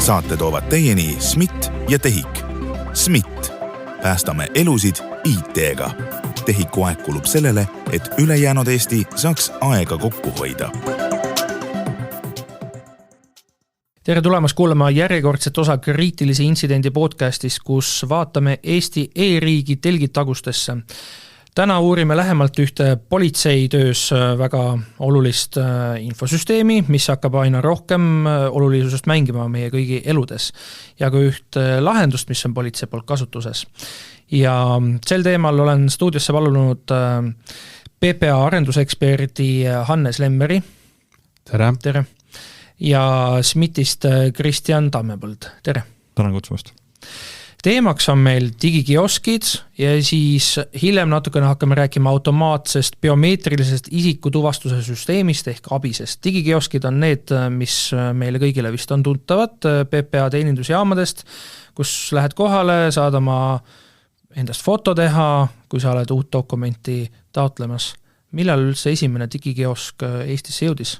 Saate toovad teieni SMIT ja TEHIK. SMIT. Päästame elusid IT-ga. TEHIKu aeg kulub sellele, et ülejäänud Eesti saaks aega kokku hoida. Tere tulemast kuulama järjekordset osa kriitilise intsidendi podcastist, kus vaatame Eesti e-riigi telgitagustesse. Täna uurime lähemalt ühte politseitöös väga olulist infosüsteemi, mis hakkab aina rohkem olulisusest mängima meie kõigi eludes ja ka üht lahendust, mis on politsei poolt kasutuses. Ja sel teemal olen stuudiosse palunud PPA arenduseksperdi Hannes Lemmeri. Tere. Tere. Ja SMITist Kristjan Tammepõld. Tere. Tänan kutsumast. Teemaks on meil digikioskid ja siis hiljem natukene hakkame rääkima automaatsest biomeetrilisest isikutuvastuse süsteemist ehk ABISest. Digikioskid on need, mis meile kõigile vist on tuntavad PPA teenindusjaamadest, kus lähed kohale, saad oma endast foto teha, kui sa oled uut dokumenti taotlemas. Millal üldse esimene digikiosk Eestisse jõudis?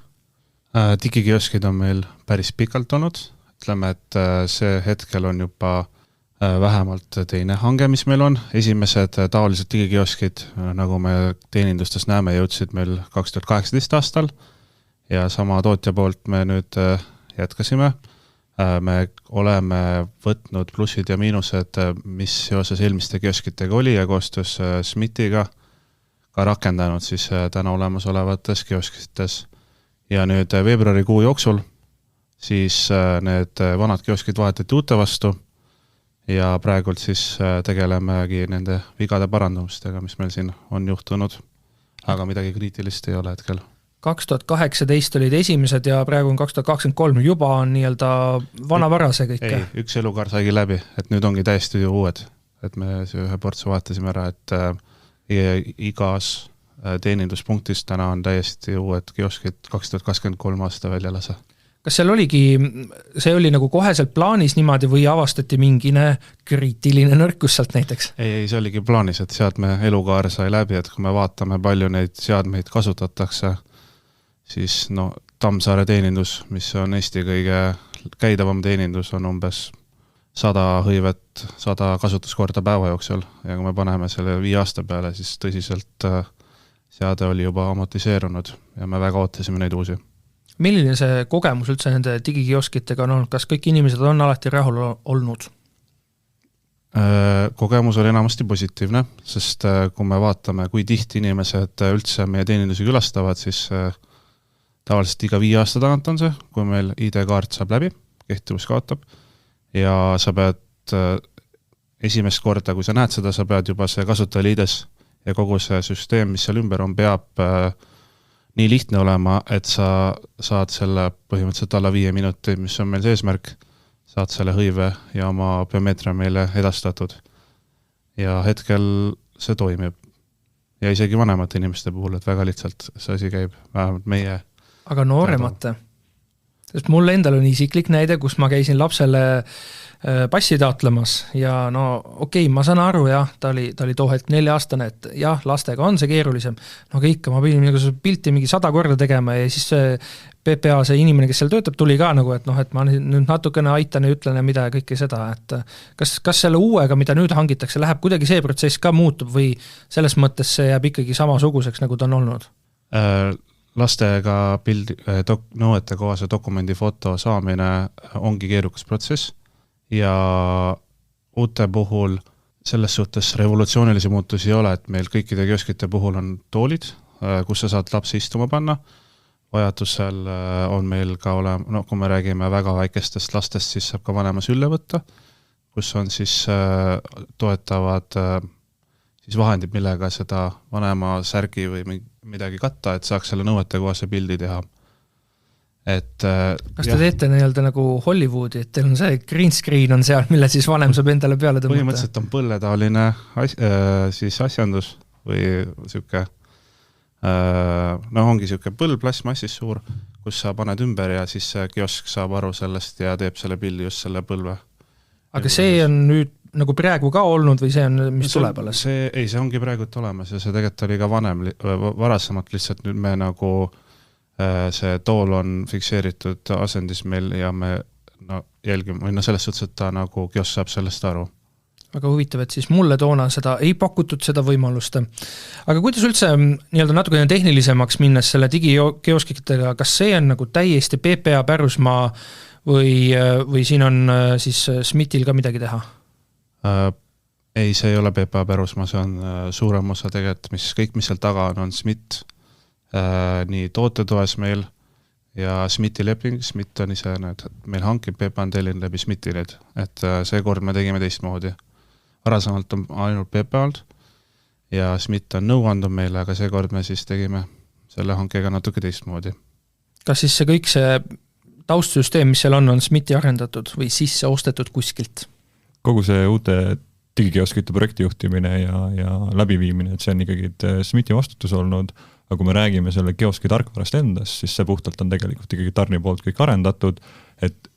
Digikioskid on meil päris pikalt olnud. Ütleme, et see hetkel on juba vähemalt teine hange, mis meil on. Esimesed taolised digikioskid, nagu me teenindustes näeme, jõudsid meil 2018 aastal ja sama tootja poolt me nüüd jätkasime. Me oleme võtnud plussid ja miinused, mis seoses eelmiste kioskitega oli ja koostöös SMITiga ka rakendanud siis täna olemasolevates kioskites. Ja nüüd veebruarikuu jooksul siis need vanad kioskid vahetati uute vastu ja praegult siis tegelemegi nende vigade parandamistega, mis meil siin on juhtunud, aga midagi kriitilist ei ole hetkel. 2018 olid esimesed ja praegu on 2023, juba on nii-öelda vanavarase kõik. Ei, üks elukaar saigi läbi, et nüüd ongi täiesti uued, et me ühe portsu vahetasime ära, et igas teeninduspunktis täna on täiesti uued kioskid 2023 aasta välja lase. Kas seal see oli nagu koheselt plaanis niimoodi või avastati mingine kriitiline nõrkus sealt näiteks? Ei, see oligi plaanis, et seadme elukaar sai läbi, et kui me vaatame palju neid seadmeid kasutatakse, siis Tammsaare teenindus, mis on Eesti kõige käidavam teenindus, on umbes 100 hõivet, 100 kasutuskorda päeva jooksul ja kui me paneme selle 5 aasta peale, siis tõsiselt seade oli juba amortiseerunud ja me väga ootasime neid uusi. Milline see kogemus üldse nende digikioskitega on olnud? Kas kõik inimesed on alati rahul olnud? Kogemus oli enamasti positiivne, sest kui me vaatame, kui tihti inimesed üldse meie teenindusi külastavad, siis tavaliselt iga 5 aasta tagant on see, kui meil ID-kaart saab läbi, kehtivus kaotab ja sa pead esimest korda, kui sa näed seda, sa pead juba see kasutajaliides ja kogu see süsteem, mis seal ümber on, peab nii lihtne olema, et sa saad selle põhimõtteliselt alla 5 minuti, mis on meil see eesmärk, saad selle hõive ja oma biomeetria meile edastatud. Ja hetkel see toimib. Ja isegi vanemate inimeste puhul, et väga lihtsalt see asi käib vähemalt meie. Aga nooremate? Sest mul endal on isiklik näide, kus ma käisin lapsele passi taotlemas ja okei, ma saan aru, jah, ta oli too hetk 4-aastane, et jah, lastega on see keerulisem, aga ikka ma pidin pilti mingi 100 korda tegema ja siis PPA see inimene, kes seal töötab, tuli ka nagu, et ma nüüd natukene aitan ja ütlen ja mida ja kõike seda, et kas selle uuega, mida nüüd hangitakse, läheb kuidagi see protsess ka muutub või selles mõttes see jääb ikkagi samasuguseks, nagu ta on olnud? Lastega nõuete kohase dokumendi foto saamine ongi keerukas protsess ja uute puhul selles suhtes revolutsioonilisi muutusi ei ole, et meil kõikide kioskite puhul on toolid, kus sa saad lapsi istuma panna. Vajadusel on meil ka kui me räägime väga väikestest lastest, siis saab ka vanema sülle võtta, kus on siis toetavad siis vahendid, millega seda vanema särgi või midagi katta, et saaks selle nõuete kohase pildi teha. Kas te teete nii-öelda nagu Hollywoodi, et teil on see green screen on seal, mille siis vanem saab endale peale tõmmata? Põhimõtteliselt on põlletaoline siis asjandus või siuke, ongi siuke põll plasmassis suur, kus sa paned ümber ja siis kiosk saab aru sellest ja teeb selle pildi just selle põlve. Aga see on nüüd nagu praegu ka olnud või see on, mis tuleb alles? See ongi praegu olemas ja see tegelikult oli ka varasemalt lihtsalt nüüd me nagu see tool on fikseeritud asendis meil ja me jälgima, või selles suhtes, et ta nagu kiosk saab sellest aru. Väga huvitav, et siis mulle toona seda ei pakutud seda võimalust. Aga kuidas üldse nii-öelda natukene tehnilisemaks minnes selle digikioskitega, kas see on nagu täiesti PPA pärusmaa või siin on siis SMIT-il ka midagi teha? Ei, see ei ole PPA pärusmaa, see on suurem osa tegelikult, mis seal taga on SMIT, nii tootetoes meil ja SMIT-i leping, SMIT on ise, meil hankib PPA on tellin läbi SMIT-i need, et see kord me tegime teistmoodi. Varasemalt on ainult PPA-ld ja SMIT on nõuandub meile, aga see kord me siis tegime selle hankega natuke teistmoodi. Kas siis see kõik see taustsüsteem, mis seal on SMIT-i arendatud või sisse ostetud kuskilt? Kogu see uute digikioskite projektijuhtimine ja läbiviimine, et see on ikkagi SMIT-i vastutus olnud, aga kui me räägime selle kioski tarkvarast endast, siis see puhtalt on tegelikult ikkagi tarni poolt kõik arendatud, et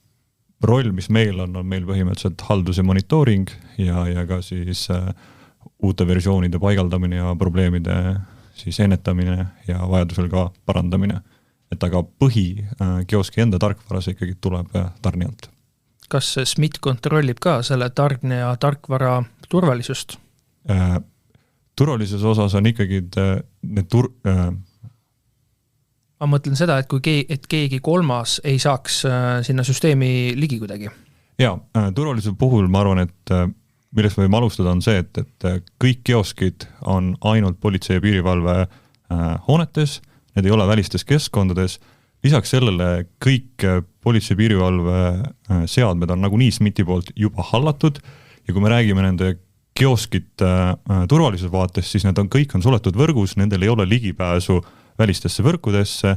roll, mis meil on meil põhimõtteliselt haldus ja monitooring ja ka siis uute versioonide paigaldamine ja probleemide siis ennetamine ja vajadusel ka parandamine. Et aga põhi kioski enda tarkvaras ikkagi tuleb tarnijalt. Kas SMIT kontrollib ka selle tarnija tarkvara turvalisust? Turvalisuse osas on ikkagi need ma mõtlen seda, et kui keegi kolmas ei saaks sinna süsteemi ligi kuidagi. Jaa, turvalisuse puhul ma arvan, et millest võime alustada on see, et kõik kioskid on ainult politsei ja piirivalve hoonetes, need ei ole välistes keskkondades. Lisaks sellele kõik politsei ja piirivalve seadmed on nagunii SMIT-i poolt juba hallatud ja kui me räägime nende kioskite turvalisuse vaates, siis need kõik on suletud võrgus, nendel ei ole ligipääsu välistesse võrkudesse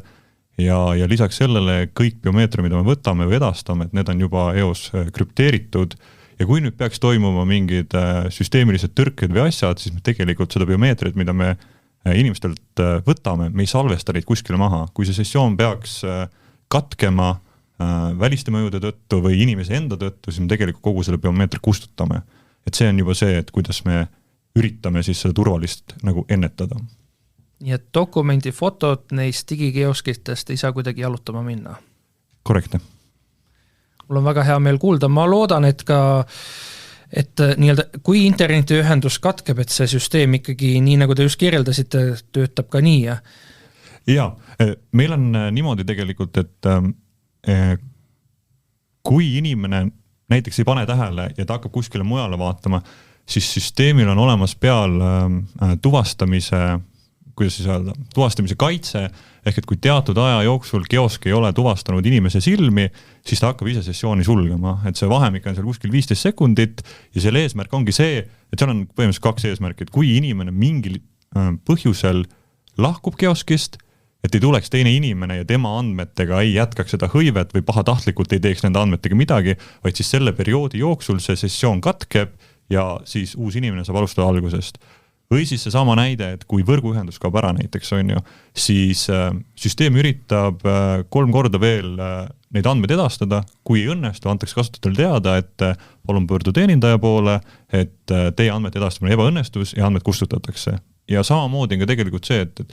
ja lisaks sellele kõik biomeetria, mida me võtame või edastame, et need on juba EOS krüpteeritud ja kui nüüd peaks toimuma mingid süsteemilised tõrked või asjad, siis me tegelikult seda biomeetriat, mida me inimestelt võtame, me ei salvesta neid kuskile maha. Kui see sessioon peaks katkema väliste mõjude tõttu või inimese enda tõttu, siis me tegelikult kogu selle biomeetria kustutame. Et see on juba see, et kuidas me üritame siis seda turvalist nagu ennetada. Nii et dokumendi fotod neist digikioskitest ei saa kuidagi jalutama minna. Korrektne. Mul on väga hea meel kuulda. Ma loodan, et nii-öelda, kui internetiühendus katkeb, et see süsteem ikkagi nii, nagu te just kirjeldasite, töötab ka nii. Ja, meil on niimoodi tegelikult, et kui inimene näiteks ei pane tähele ja ta hakkab kuskile mujale vaatama, siis süsteemil on olemas peal tuvastamise kaitse, ehk et kui teatud aja jooksul kiosk ei ole tuvastanud inimese silmi, siis ta hakkab ise sessiooni sulgema, et see vahemik on seal kuskil 15 sekundit ja selle eesmärk ongi see, et seal on põhimõtteliselt 2 eesmärki, et kui inimene mingil põhjusel lahkub kioskist, et ei tuleks teine inimene ja tema andmetega ei jätkaks seda hõivet või pahatahtlikult ei teeks nende andmetega midagi, vaid siis selle perioodi jooksul see sessioon katkeb ja siis uus inimene saab alustada algusest. Või siis see sama näide, et kui võrguühendus kaob ära näiteks on ju, siis süsteem üritab 3 korda veel neid andmeid edastada, kui ei õnnestu, antakse kasutajatele teada, et palun pöördu teenindaja poole, et teie andmete edastamine ebaõnnestus ja andmed kustutatakse. Ja samamoodi on ka tegelikult see, et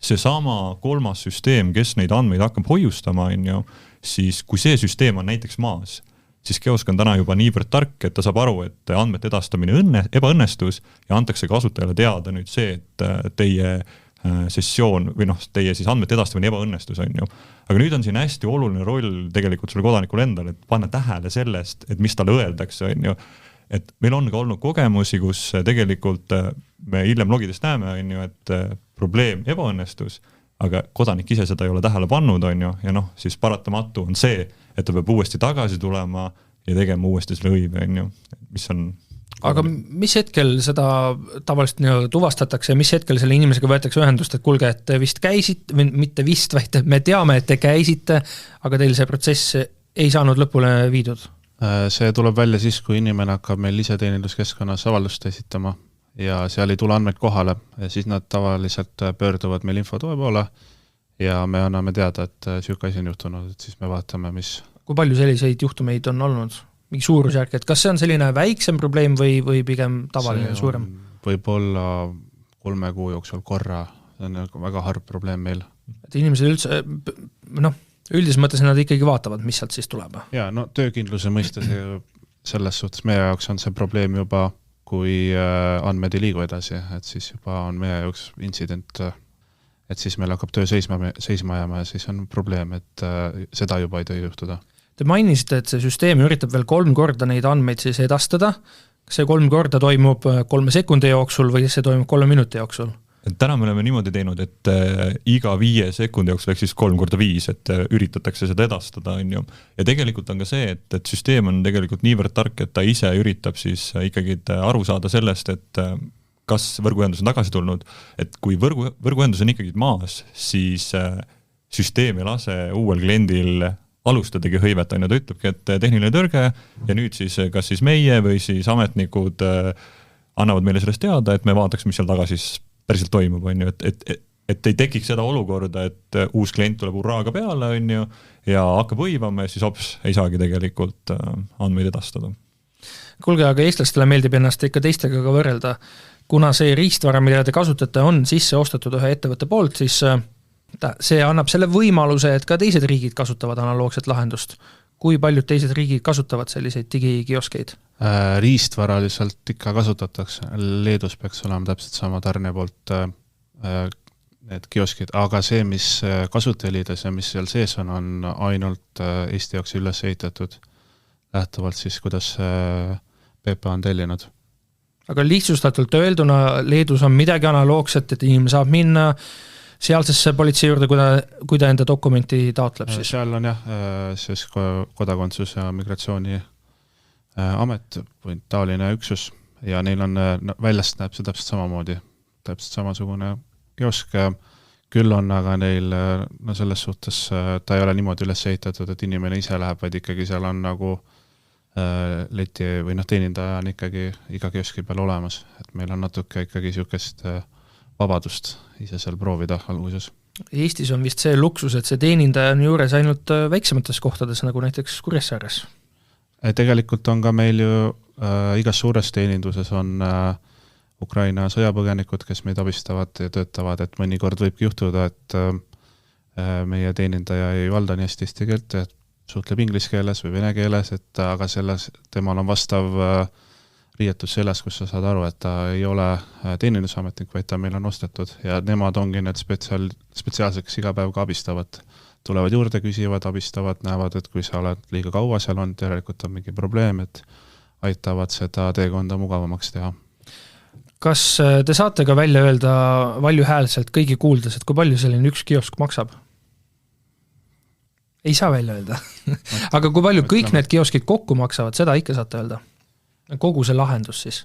see sama 3. süsteem, kes neid andmeid hakkab hoiustama, on ju, siis kui see süsteem on näiteks maas, siis kiosk on täna juba niivõrd tark, et ta saab aru, et andmete edastamine ebaõnnestus ja antakse kasutajale teada nüüd see, et teie sessioon või teie siis andmete edastamine ebaõnnestus on ju. Aga nüüd on siin hästi oluline roll tegelikult selle kodanikul endal, et panna tähele sellest, et mis talle öeldakse on ju. Et meil on ka olnud kogemusi, kus tegelikult me hiljem logidest näeme, on ju, et probleem ebaõnnestus, aga kodanik ise seda ei ole tähele pannud, on ju, ja siis paratamatu on see, et ta peab uuesti tagasi tulema ja tegema uuesti selle õive, on ju, mis on... Aga mis hetkel seda tavaliselt tuvastatakse ja mis hetkel selle inimesega võetakse ühendust, et kuulge, et te vist käisite, või mitte vist, vaid me teame, et te käisite, aga teil see protsess ei saanud lõpule viidud? See tuleb välja siis, kui inimene hakkab meil iseteeninduskeskkonnas avaldust esitama ja seal ei tule andmeid kohale ja siis nad tavaliselt pöörduvad meil infotoe poole ja me anname teada, et siuke asi on juhtunud, et siis me vaatame, mis... Kui palju selliseid juhtumeid on olnud? Mingi suurusjärk, et kas see on selline väiksem probleem või pigem tavaline suurem? Võib-olla 3 kuu jooksul korra, see on väga harv probleem meil. Et inimesed üldse, Üldises mõttes nad ikkagi vaatavad, mis sealt siis tuleb. Ja no töökindluse mõistes selles suhtes meie jaoks on see probleem juba, kui andmed ei liigu edasi, et siis juba on meie jaoks intsident, et siis meil hakkab töö seisma jääma ja siis on probleem, et seda juba ei tohi juhtuda. Te mainisite, et see süsteem üritab veel 3 korda neid andmeid siis edastada. Kas see 3 korda toimub 3 sekundi jooksul või see toimub 3 minuti jooksul? Et täna me oleme niimoodi teinud, et iga 5 sekundi jooksul ehk siis 3 korda 5, et üritatakse seda edastada, on ju. Ja tegelikult on ka see, et süsteem on tegelikult niivõrd tark, et ta ise üritab siis ikkagi aru saada sellest, et kas võrguühendus on tagasi tulnud, et kui võrguühendus on ikkagi maas, siis süsteem ei lase uuel kliendil alustadagi hõivet, on ju, ta ütlebki, et tehniline tõrge ja nüüd siis kas siis meie või siis ametnikud annavad meile sellest teada, et me vaataks, mis seal taga siis päriselt toimub, on ju, et ei tekiks seda olukorda, et uus klient tuleb urraaga peale, on ju, ja hakkab hõivama ja siis hops, ei saagi tegelikult andmeid edastada. Kuulge, aga eestlastele meeldib ennast ikka teistega ka võrrelda. Kuna see riistvara, mida te kasutate, on sisse ostetud ühe ettevõtte poolt, siis see annab selle võimaluse, et ka teised riigid kasutavad analoogset lahendust. Kui paljud teised riigid kasutavad selliseid digikioskeid? Riistvara lihtsalt ikka kasutatakse. Leedus peaks olema täpselt sama tarne poolt need kioskid, aga see, mis kasutajaliides ja mis seal sees on ainult Eesti jaoks üles ehitatud lähtuvalt siis, kuidas PPA on tellinud. Aga lihtsustatult öelduna Leedus on midagi analoogset, et inimene saab minna sealsesse politsei juurde, kui ta enda dokumenti taotleb siis? Seal on siis kodakondsus ja migratsiooni amet või taoline üksus ja neil on väljast näeb see täpselt samamoodi, täpselt samasugune kiosk, küll on aga neil selles suhtes ta ei ole niimoodi üles ehitatud, et inimene ise läheb, vaid ikkagi seal on nagu leti või teenindaja on ikkagi iga kioski peal olemas, et meil on natuke ikkagi niisugust vabadust ise seal proovida alguses. Eestis on vist see luksus, et see teenindaja on juures ainult väiksemates kohtades, nagu näiteks Kuressaares. Tegelikult on ka meil ju igas suures teeninduses on Ukraina sõjapõgenikud, kes meid abistavad ja töötavad, et mõnikord võibki juhtuda, et meie teenindaja ei valda nii hästi eesti keelt, et suhtleb inglise keeles või vene keeles, et aga selles temal on vastav riietus selles, kus sa saad aru, et ta ei ole teenindusametnik, vaid ta meil on ostetud ja nemad ongi need spetsiaalseks iga päev ka abistavad. Tulevad juurde, küsivad, abistavad, näevad, et kui sa oled liiga kaua seal on, tegelikult on mingi probleem, et aitavad seda teekonda mugavamaks teha. Kas te saate ka välja öelda valjuhäälselt kõigi kuuldes, et kui palju selline üks kiosk maksab? Ei saa välja öelda. Aga kui palju kõik need kioskid kokku maksavad, seda ikka saate öelda? Kogu see lahendus siis?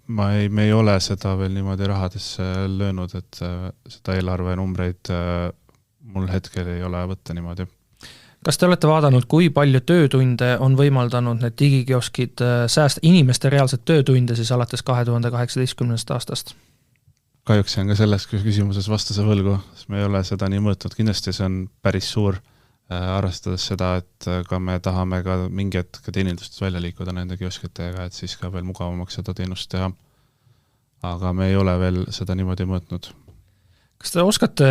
Me ei ole seda veel niimoodi rahadesse löönud, et seda eelarve numbreid mul hetkel ei ole võtta niimoodi. Kas te olete vaadanud, kui palju töötunde on võimaldanud need digikioskid säästa inimeste reaalset töötunde siis alates 2018. aastast? Kahjuks on ka selles küsimuses vastuse võlgu, sest me ei ole seda nii mõõtnud. Kindlasti see on päris suur, arvestades seda, et ka me tahame ka mingi hetk teenindustest välja liikuda nende kioskitega, et siis ka veel mugavamaks seda teenust teha. Aga me ei ole veel seda niimoodi mõõtnud. Kas te oskate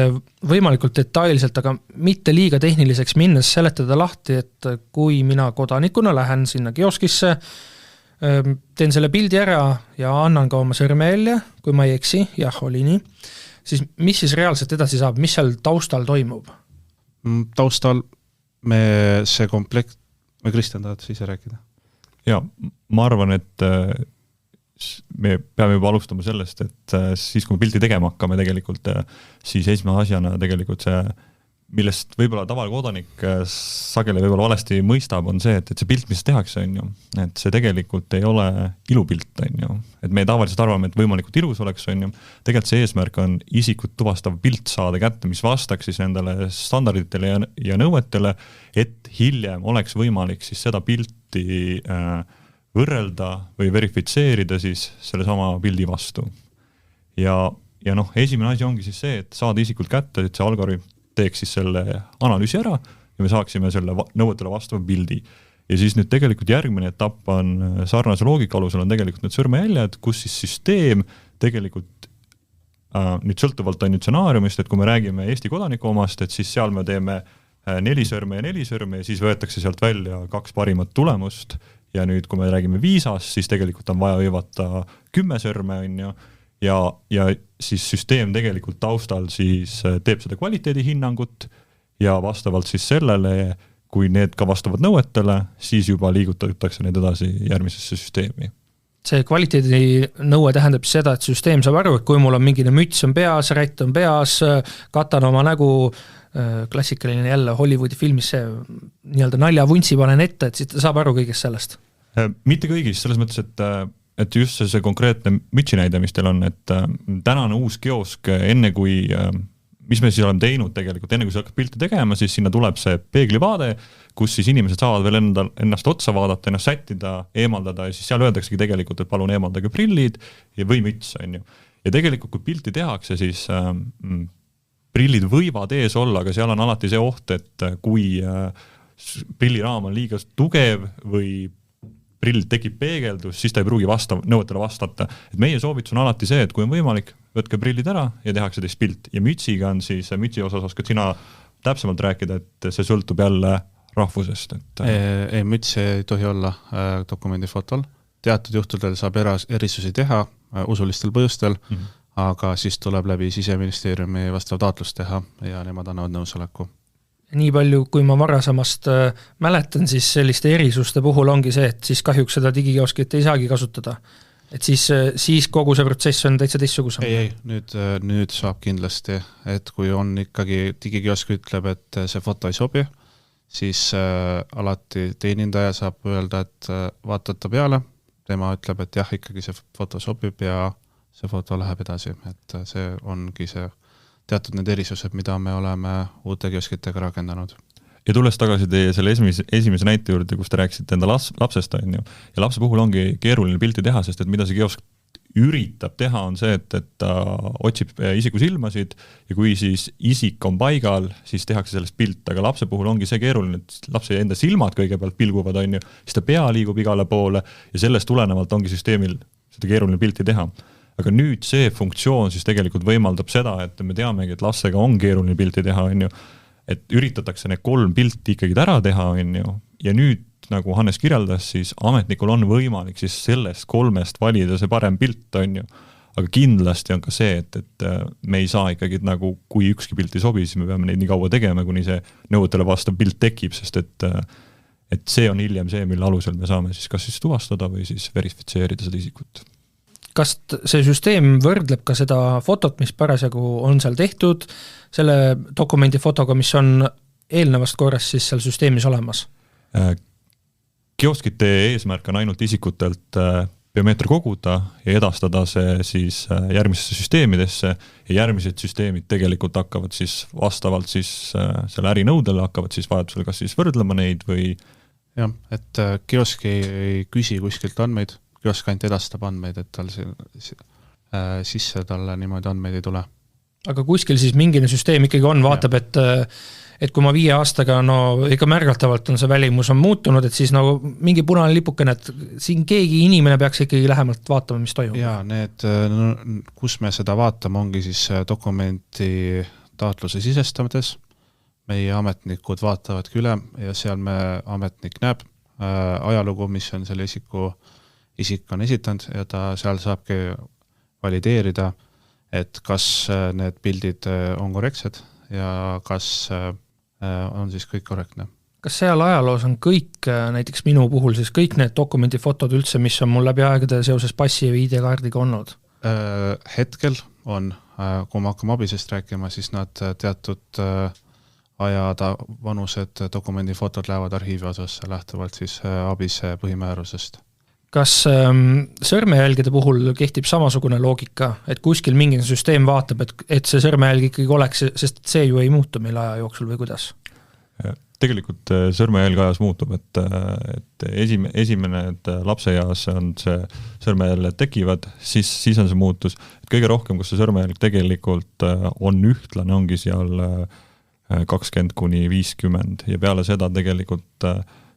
võimalikult detailselt, aga mitte liiga tehniliseks minnes seletada lahti, et kui mina kodanikuna lähen sinna kioskisse, teen selle pildi ära ja annan ka oma sõrmejälje, kui ma ei eksi, jah, oli nii, siis mis siis reaalselt edasi saab, mis seal taustal toimub? Taustal see komplekt, või Kristjan tahad ise rääkida? Ja, ma arvan, et me peame juba alustama sellest, et siis kui me pildi tegema hakkame tegelikult, siis esimene asjana tegelikult see, millest võib-olla tavalkodanik sageli võib-olla valesti mõistab, on see, et see pilt, mis tehakse, on ju, et see tegelikult ei ole ilupilt, on ju. Et me tavaliselt arvame, et võimalikult ilus oleks, on ju. Tegelikult see eesmärk on isikut tuvastav pilt saada kätte, mis vastaks siis nendele standarditele ja nõuetele, et hiljem oleks võimalik siis seda pilti võrrelda või verifitseerida siis selle sama pildi vastu. Ja esimene asi ongi siis see, et saada isikult kätte, et see algoritm teeks siis selle analüüsi ära ja me saaksime selle nõuetele vastava pildi. Ja siis nüüd tegelikult järgmine etapp on sarnase loogika alusel on tegelikult need sõrmejäljed, kus siis süsteem tegelikult nüüd sõltuvalt on nüüd stsenaariumist, et kui me räägime Eesti kodaniku omast, et siis seal me teeme 4 sõrme ja siis võetakse sealt välja 2 parimat tulemust ja nüüd, kui me räägime viisast, siis tegelikult on vaja hõivata 10 sõrme, on ju, ja siis süsteem tegelikult taustal siis teeb seda kvaliteedihinnangut ja vastavalt siis sellele, kui need ka vastavad nõuetele, siis juba liigutatakse need edasi järgmisesse süsteemi. See kvaliteedi nõue tähendab seda, et süsteem saab aru, et kui mul on mingine müts on peas, rätt on peas, katan oma nägu, klassikaline jälle Hollywoodi filmis see nii-öelda naljavunsi panen ette, et siis ta saab aru kõigest sellest. Mitte kõigist, selles mõttes, et just see konkreetne mütsi näide, mis teil on, et tänane uus kiosk, enne kui, mis me siis oleme teinud tegelikult, enne kui sa hakkad pilti tegema, siis sinna tuleb see peeglivaade, kus siis inimesed saavad veel ennast otsa vaadata, ennast sättida, eemaldada ja siis seal öeldaksegi tegelikult, et palun eemaldage prillid või müts, on ju. Ja tegelikult, kui pilti tehakse, siis prillid võivad ees olla, aga seal on alati see oht, et kui prilliraam on liiga tugev või prill tekib peegeldus, siis ta ei pruugi nõuetele vastata. Et meie soovitus on alati see, et kui on võimalik, võtke prillid ära ja tehakse teist pilt. Ja mütsiga on siis, mütsi osas oskad sina täpsemalt rääkida, et see sõltub jälle rahvusest. Ei, müts ei tohi olla dokumendifotol. Teatud juhtudel saab erisusi teha usulistel põhjustel, aga siis tuleb läbi Siseministeeriumi vastav taotlus teha ja nemad annavad nõusoleku. Nii palju, kui ma varasemast mäletan, siis selliste erisuste puhul ongi see, et siis kahjuks seda digikioskit ei saagi kasutada. Et siis kogu see protsess on täitsa teistsugusem. Ei, nüüd saab kindlasti, et kui on ikkagi digikiosk ütleb, et see foto ei sobi, siis alati teenindaja saab öelda, et vaatata peale, tema ütleb, et jah, ikkagi see foto sobib ja see foto läheb edasi, et see ongi see teatud need erisused, mida me oleme uute kioskitega rakendanud. Ja tulles tagasi teie selle esimese näite juurde, kus te rääksite enda lapsest, on ju, ja lapse puhul ongi keeruline pilti teha, sest et mida see kiosk üritab teha, on see, et ta otsib isiku silmasid ja kui siis isik on paigal, siis tehakse sellest pilt, aga lapse puhul ongi see keeruline, et lapse enda silmad kõigepealt pilguvad, on ju, siis ta pea liigub igale poole ja sellest tulenevalt ongi süsteemil seda keeruline pilti teha. Aga nüüd see funktsioon siis tegelikult võimaldab seda, et me teamegi, et lastega on keeruline pilti teha, on ju, et üritatakse need 3 pilti ikkagi ära teha, on ju, ja nüüd, nagu Hannes kirjeldas, siis ametnikul on võimalik siis sellest 3 valida see parem pilt, on ju, aga kindlasti on ka see, et me ei saa ikkagi nagu, kui ükski pilt ei sobi, siis me peame neid nii kaua tegema, kuni see nõuetele vastav pilt tekib, sest et see on hiljem see, mille alusel me saame siis kas siis tuvastada või siis verifitseerida seda isikut. Kas see süsteem võrdleb ka seda fotot, mis parasjagu on seal tehtud, selle dokumendi fotoga, mis on eelnevast korrast siis seal süsteemis olemas? Kioskite eesmärk on ainult isikutelt biomeetria koguda ja edastada see siis järgmisesse süsteemidesse ja järgmised süsteemid tegelikult hakkavad siis vastavalt siis selle ärinõudele hakkavad siis vajadusel kas siis võrdlema neid või... Jah, et kiosk ei küsi kuskilt andmeid, kiosk ainult edastab andmeid, et tal sisse talle niimoodi andmeid ei tule. Aga kuskil siis mingine süsteem ikkagi on, vaatab, et kui ma 5 aastaga, no ikka märgatavalt on see välimus on muutunud, et siis nagu mingi punane lipukene, et siin keegi inimene peaks ikkagi lähemalt vaatama, mis toimub. Jaa, need, kus me seda vaatame, ongi siis dokumenti taotluse sisestamises. Meie ametnikud vaatavadki üle ja seal ametnik näeb ajalugu, mis on selle isik on esitanud ja ta seal saabki valideerida, et kas need pildid on korrektsed ja kas on siis kõik korrektne. Kas seal ajaloos on kõik, näiteks minu puhul siis kõik need dokumendifotod üldse, mis on mul läbi aegade seoses passi ja ID-kaardiga olnud? Hetkel on, kui ma hakkame abisest rääkima, siis nad teatud vanused dokumendifotod lähevad arhiivi osasse lähtuvalt siis abise põhimäärusest. Kas sõrmejälgede puhul kehtib samasugune loogika, et kuskil mingi süsteem vaatab, et see sõrmejälg ikkagi oleks, sest see ju ei muutu meil aja jooksul või kuidas? Tegelikult sõrmejälg ajas muutub, et esimene et lapseeas on see sõrmejäljed tekivad, siis on see muutus. Et kõige rohkem, kus see sõrmejälg tegelikult on ühtlane, ongi seal 20–50 ja peale seda tegelikult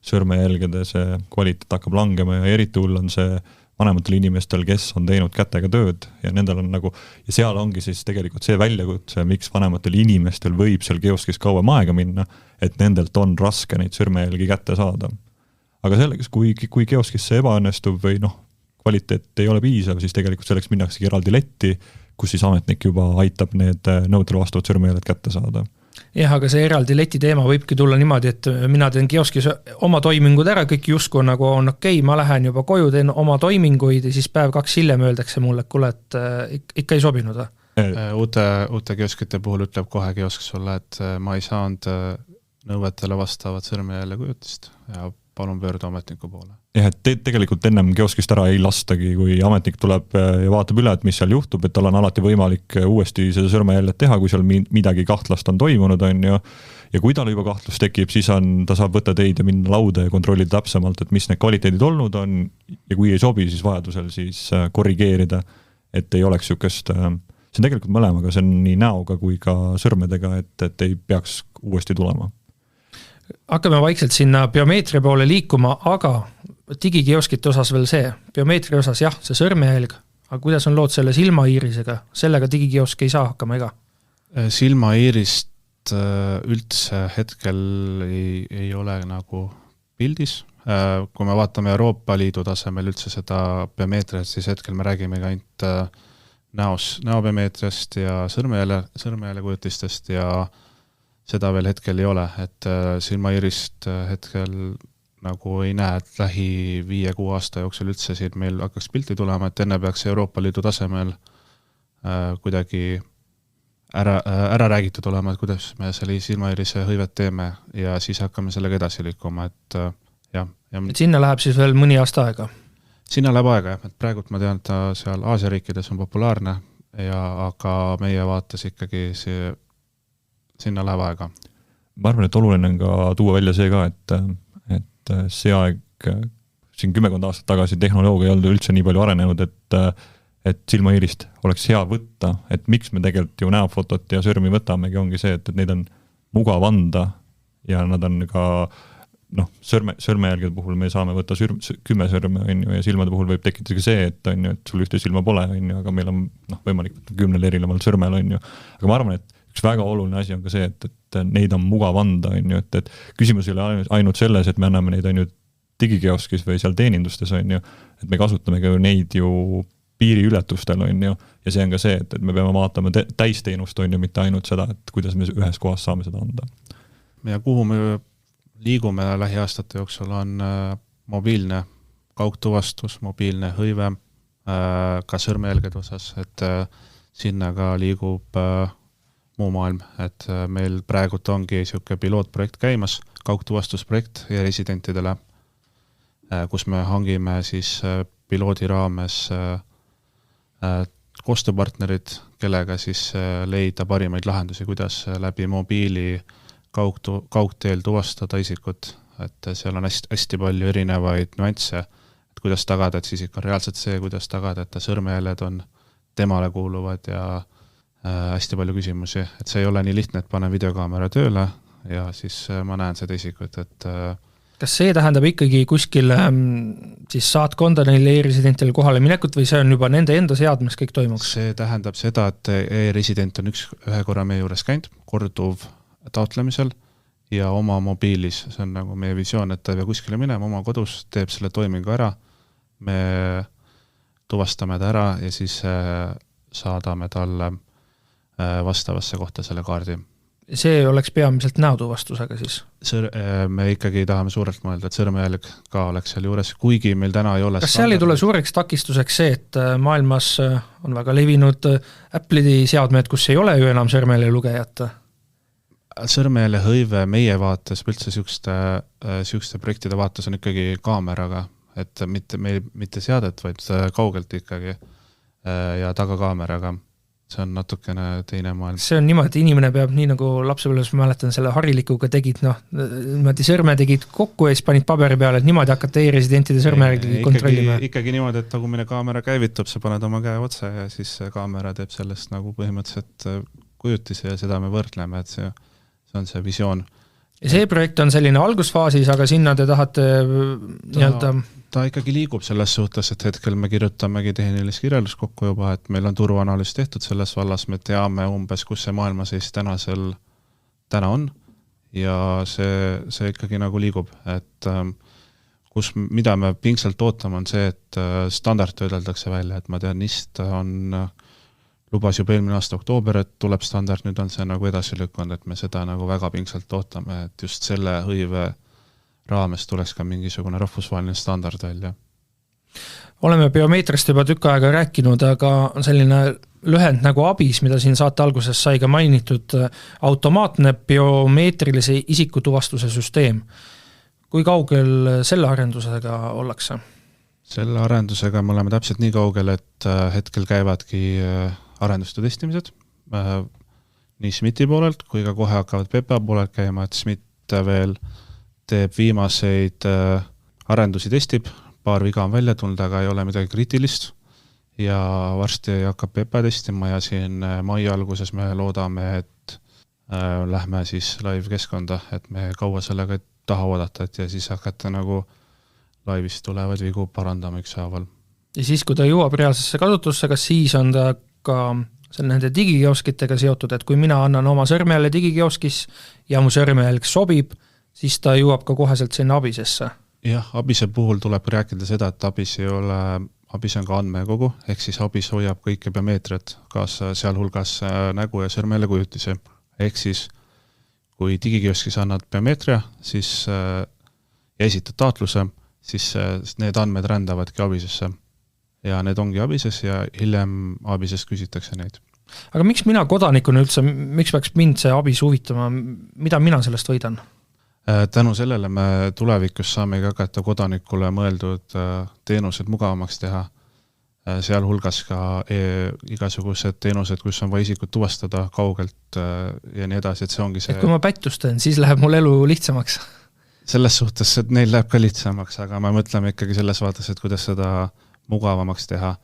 sõrmejälgede see kvaliteet hakkab langema ja eriti hull on see vanematel inimestel, kes on teinud kätega tööd ja nendel on nagu, ja seal ongi siis tegelikult see väljakutse, miks vanematel inimestel võib seal kioskis kauem aega minna, et nendelt on raske neid sõrmejälgi kätte saada. Aga selleks, kui kioskis see ebaõnnestub või kvaliteet ei ole piisav, siis tegelikult selleks minnaksegi eraldi letti, kus siis ametnik juba aitab need nõudele vastavad sõrmejäljed kätte saada. Jah, aga see eraldi leti teema võibki tulla niimoodi, et mina teen kioskis oma toimingud ära, kõik justkui nagu on okei, ma lähen juba koju, teen oma toiminguid ja siis päev 2 hiljem öeldakse mulle, et kuule, et ikka ei sobinud. Uute kioskite puhul ütleb kohe kiosk sulle, et ma ei saanud nõuetele vastavat sõrmejälje kujutist ja palun pöördu ametniku poole. Jah, et tegelikult ennem kioskist ära ei lastagi, kui ametnik tuleb ja vaatab üle, et mis seal juhtub, et tal on alati võimalik uuesti seda sõrmejäljet teha, kui seal midagi kahtlast on toimunud, on ju. Ja kui tal juba kahtlus tekib, siis ta saab võtta teid ja minna lauda ja kontrollida täpsemalt, et mis need kvaliteedid olnud on ja kui ei sobi, siis vajadusel siis korrigeerida, et ei oleks sükest, see on tegelikult mõlemaga, see on nii näoga kui ka sõrmedega, et ei peaks uuesti tulema. Hakkame vaikselt sinna biomeetria poole liikuma, aga digikioskite osas veel see. Biomeetria osas jah, see sõrmejälg, aga kuidas on lood selle silmaiirisega? Sellega digikiosk ei saa hakkama ega? Silmaiirist üldse hetkel ei ole nagu pildis. Kui me vaatame Euroopa Liidu tasemel üldse seda biomeetriast, siis hetkel me räägime ainult näobiomeetriast ja sõrmejälje kujutistest ja seda veel hetkel ei ole, et silmaiirist hetkel nagu ei näe, et lähi 5-6 aasta jooksul üldse siin meil hakkaks pilti tulema, et enne peaks Euroopa Liidu tasemel kuidagi ära räägitud olema, et kuidas me selle silmaiirise hõivet teeme ja siis hakkame sellega edasi liikuma, et jah. Et sinna läheb siis veel mõni aasta aega? Sinna läheb aega, et praegult ma tean, et ta seal Aasia riikides on populaarne, aga meie vaates ikkagi sinna läheb aega. Ma arvan, et oluline on ka tuua välja see ka, et see aeg, siin 10 aastat tagasi tehnoloogia ei olnud üldse nii palju arenenud, et silmaiirist oleks hea võtta, et miks me tegelikult ju näofotot ja sõrmi võtamegi, ongi see, et neid on mugav anda ja nad on ka sõrmejälgede puhul me saame võtta 10 sõrme on ju, ja silmade puhul võib tekkida ka see, et sul ühte silma pole, on ju, aga meil on võimalik võtta 10 erineval sõrmel, on ju. Aga ma arvan, et üks väga oluline asi on ka see, et neid on mugav anda, on ju, et küsimus ei ole ainult selles, et me anname neid on ju digikioskis või seal teenindustes, on ju, et me kasutame ka neid ju piiriületustel, on ju, ja see on ka see, et me peame vaatama täisteenust, on ju, mitte ainult seda, et kuidas me ühes kohas saame seda anda. Ja kuhu me liigume lähiaastate jooksul on mobiilne kaugtuvastus, mobiilne hõive, ka sõrmejälgede osas, et sinna ka liigub muu maailm, et meil praegult ongi siuke pilootprojekt käimas, kaugtuvastusprojekt e-residentidele, kus me hangime siis piloodi raames koostööpartnerid, kellega siis leida parimaid lahendusi, kuidas läbi mobiili kaugteel tuvastada isikut, et seal on hästi palju erinevaid nüansse, et kuidas tagada, et siis ikka reaalselt see, kuidas tagada, et sõrmejäljed on temale kuuluvad ja hästi palju küsimusi, et see ei ole nii lihtne, et panen videokaamera tööle ja siis ma näen seda isikut, et kas see tähendab ikkagi kuskil siis saatkonda neile e-residentile kohale minekut või see on juba nende enda seadmes kõik toimuks? See tähendab seda, et e-resident on ühe korra meie juures käinud, korduv taotlemisel ja oma mobiilis, see on nagu meie visioon, et ta ei pea kuskile minema, oma kodus teeb selle toimingu ära, me tuvastame ta ära ja siis saadame talle vastavasse kohta selle kaardi. See oleks peamiselt näotuvastusega siis? Me ikkagi tahame suurelt mõelda, et sõrmejälg ka oleks seal juures, kuigi meil täna ei ole... Kas seal ei tule suureks takistuseks see, et maailmas on väga levinud Apple'i seadmed, kus ei ole ju enam sõrmejälje lugejat? Sõrmejälje hõive meie vaates, üldse siukste projektide vaates on ikkagi kaameraga, et mitte seadet, vaid kaugelt ikkagi ja tagakaameraga. See on natukene teine maailm. See on niimoodi, et inimene peab nii nagu lapsepõlves, ma mäletan selle harilikuga tegid, niimoodi sõrme tegid kokku ja siis panid paberi peale, et niimoodi hakata e-residentide sõrmejälgi kontrollima. Ikkagi niimoodi, et tagumine kaamera käivitub, sa paned oma käe otsa ja siis kaamera teeb sellest nagu põhimõtteliselt kujutisi ja seda me võrdleme, et see on see visioon. Ja see projekt on selline algusfaasis, aga sinna te tahate ta ikkagi liigub selles suhtes, et hetkel me kirjutamegi tehnilist kirjeldust kokku juba, et meil on turuanalüüs tehtud selles vallas, me teame umbes, kus see maailmaseis täna on ja see ikkagi nagu liigub, et mida me pingsalt ootame on see, et standard töödeldakse välja, et ma tean, NIST lubas juba eelmine aasta oktoober, et tuleb standard, nüüd on see nagu edasi lükanud, et me seda nagu väga pingsalt ootame, et just selle hõive raames tuleks ka mingisugune rahvusvaheline standard välja. Oleme biomeetrist juba tükk aega rääkinud, aga selline lühend nagu ABIS, mida siin saate alguses sai ka mainitud, automaatne biomeetrilise isikutuvastuse süsteem. Kui kaugel selle arendusega ollakse? Selle arendusega me oleme täpselt nii kaugel, et hetkel käivadki arenduste testimised nii SMIT-i poolelt kui ka kohe hakkavad PEPA poolelt käima, et SMIT veel teeb viimaseid arendusi testib, paar viga on välja tulnud, aga ei ole midagi kriitilist ja varsti hakkab PEPA testima ja siin mai alguses me loodame, et lähme siis live-keskkonda, et me kaua sellega taha oodata, et ja siis hakata nagu laivis tulevad vigu parandama ükshaaval. Ja siis, kui ta jõuab reaalsesse kasutusse, kas siis on ta ka nende digikioskitega seotud, et kui mina annan oma sõrmejälje digikioskis ja mu sõrmejälg sobib, siis ta jõuab ka koheselt sinna ABISesse? Jah, ABISe puhul tuleb rääkida seda, et ABIS on ka andmekogu, ehk siis ABIS hoiab kõike biomeetriat, kaasa sealhulgas nägu ja sõrmejälje kujutise. Ehk siis, kui digikioskis annad biomeetria, siis ja esitad taotluse, siis need andmed rändavadki ABISesse. Ja need ongi ABISes ja hiljem ABISest küsitakse neid. Aga miks mina kodanikuna üldse, miks peaks mind see ABIS huvitama, mida mina sellest võidan? Tänu sellele me tulevikus saame hakata kodanikule mõeldud teenused mugavamaks teha, sealhulgas ka igasugused teenused, kus on vaja isikut tuvastada kaugelt ja nii edasi, et see ongi see... Et kui ma pättust teen, siis läheb mul elu lihtsamaks? Selles suhtes, et neil läheb ka lihtsamaks, aga me mõtleme ikkagi selles vaates, et kuidas seda mugavamaks teha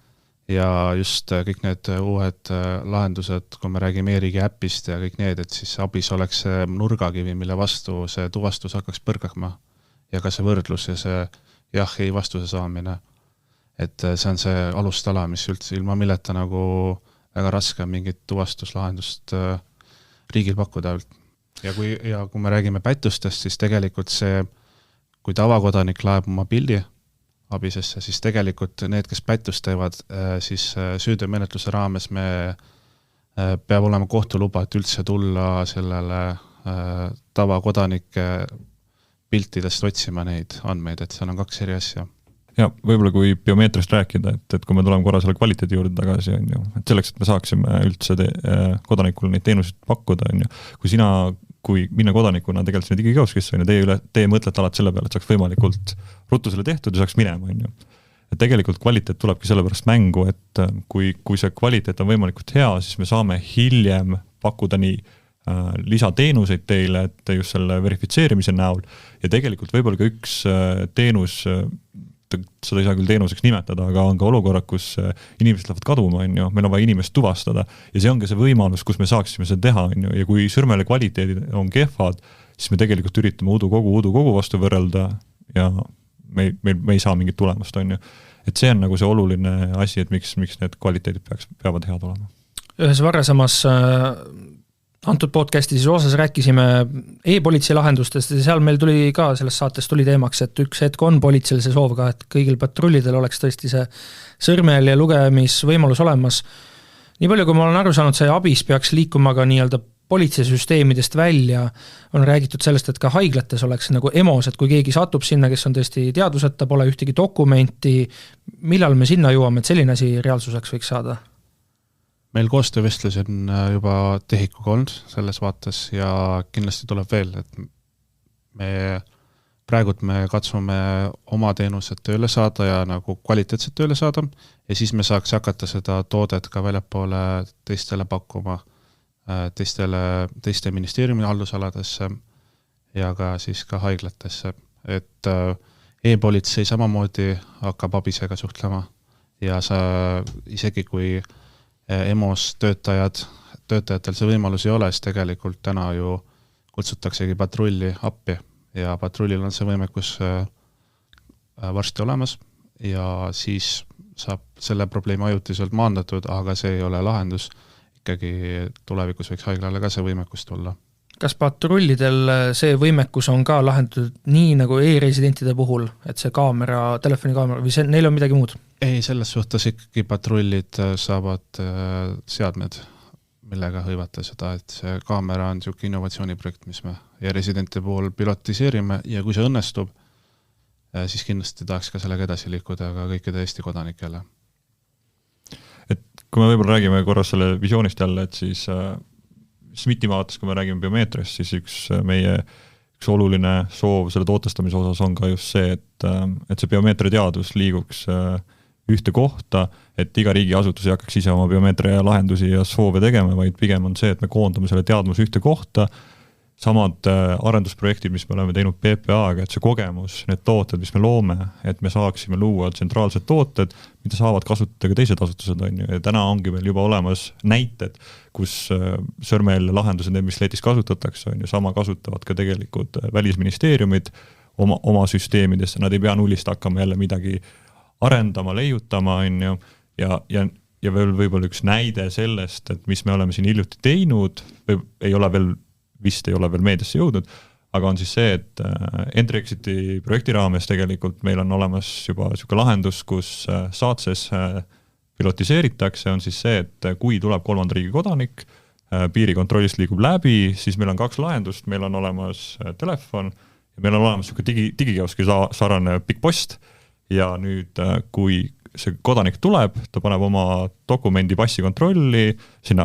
ja just kõik need uued lahendused, kui me räägime e-riigi äppist ja kõik need, et siis ABIS oleks see nurgakivi, mille vastu see tuvastus hakkaks põrgama ja ka see võrdlus ja see jah-ei vastuse saamine. Et see on see alustala, mis üldse ilma milleta nagu väga raske mingit tuvastuslahendust riigil pakkuda. Ja kui me räägime pättustest, siis tegelikult see, kui tavakodanik laeb oma pildi ABISesse, siis tegelikult need, kes pättust teevad, siis süüteomenetluse raames me peab olema kohtuluba, et üldse tulla sellele tavakodanike piltidest otsima neid andmeid, et seal on 2 eri asja. Ja võib-olla kui biomeetrist rääkida, et kui me tuleme korra selle kvaliteedi juurde tagasi, on ju, et selleks, et me saaksime üldse kodanikule neid teenuseid pakkuda, on ju, kui minna kodanikuna tegelikult sinna digikioskisse, teie mõtlete alati selle peale, et saaks võimalikult ruttu selle tehtud ja saaks minema, on ju. Et tegelikult kvaliteet tulebki sellepärast mängu, et kui see kvaliteet on võimalikult hea, siis me saame hiljem pakkuda nii lisateenuseid teile, et just selle verifitseerimise näol ja tegelikult võib-olla ka üks teenus, seda ei saa küll teenuseks nimetada, aga on ka olukorrad, kus inimesed lähevad kaduma, on ju, meil on vaja inimest tuvastada ja see on ka see võimalus, kus me saaksime seda teha, on ju, ja kui sõrmele kvaliteedid on kehvad, siis me tegelikult üritame udu-kogu vastu võrrelda ja me ei saa mingit tulemust, on ju. Et see on nagu see oluline asi, et miks need kvaliteedid peavad head olema. Ühes varasemas antud podcasti siis osas rääkisime e-politsei lahendustest ja seal meil tuli ka selles saates tuli teemaks, et üks hetk on politseil see soov ka, et kõigil patrullidel oleks tõesti see sõrmejälje lugemisvõimalus olemas. Nii palju, kui ma olen aru saanud, see ABIS peaks liikuma ka nii-öelda politseisüsteemidest välja, on räägitud sellest, et ka haiglates oleks nagu EMOS, et kui keegi satub sinna, kes on tõesti teaduseta, pole ühtegi dokumenti, millal me sinna jõuame, et selline asi reaalsuseks võiks saada? Meil koostöövestlus on juba TEHIK-uga olnud selles vaates ja kindlasti tuleb veel, et praegult me katsume oma teenused tööle saada ja nagu kvaliteetset tööle saada ja siis me saaks hakata seda toodet ka väljapoole teistele pakkuma, teiste ministeeriumi haldusaladesse ja ka siis ka haiglatesse, et e-politsei samamoodi hakkab ABISega suhtlema ja sa isegi kui EMOS töötajatel see võimalus ei ole, siis tegelikult täna ju kutsutaksegi patrulli appi ja patrullil on see võimekus varsti olemas ja siis saab selle probleemi ajutiselt maandatud, aga see ei ole lahendus. Ikkagi tulevikus võiks haiglale ka see võimekus tulla. Kas patrullidel see võimekus on ka lahendatud nii nagu e-residentide puhul, et see kaamera, telefonikaamera või neil on midagi muud? Ei, selles suhtes ikkagi patrullid saavad seadmed, millega hõivata seda, et see kaamera on niisugune innovatsiooniprojekt, mis me e-residentide puhul pilotiseerime ja kui see õnnestub, siis kindlasti tahaks ka sellega edasi liikuda ka kõikide Eesti kodanikele. Et kui me võib-olla räägime korras selle visioonist jälle, et siis SMIT-i vaates, kui me räägime biomeetriast, siis üks oluline soov selle tootestamise osas on ka just see, et see biomeetria teadus liiguks ühte kohta, et iga riigiasutus ei hakkaks ise oma biomeetria lahendusi ja soove tegema, vaid pigem on see, et me koondame selle teadmus ühte kohta, samad arendusprojektid, mis me oleme teinud PPA-ga, et see kogemus, need tooted, mis me loome, et me saaksime luua tsentraalsed tooted, mida saavad kasutada ka teised asutused, on ju. Ja täna ongi meil juba olemas näited, kus sõrmejälje lahendused, need, mis letis kasutatakse, on ju, sama kasutavad ka tegelikult välisministeeriumid oma süsteemidesse, nad ei pea nullist hakkama jälle midagi arendama, leiutama, on ju, ja veel võib-olla üks näide sellest, et mis me oleme siin hiljuti teinud, vist ei ole veel meediasse jõudnud, aga on siis see, et Entry-Exiti projekti raames tegelikult meil on olemas juba selline lahendus, kus saatses pilotiseeritakse, on siis see, et kui tuleb kolmanda riigi kodanik, piirikontrollist liigub läbi, siis meil on 2 lahendust, meil on olemas telefon ja meil on olemas selline digikioski sarnane pikk post ja nüüd, kui see kodanik tuleb, ta paneb oma dokumendi passi kontrolli sinna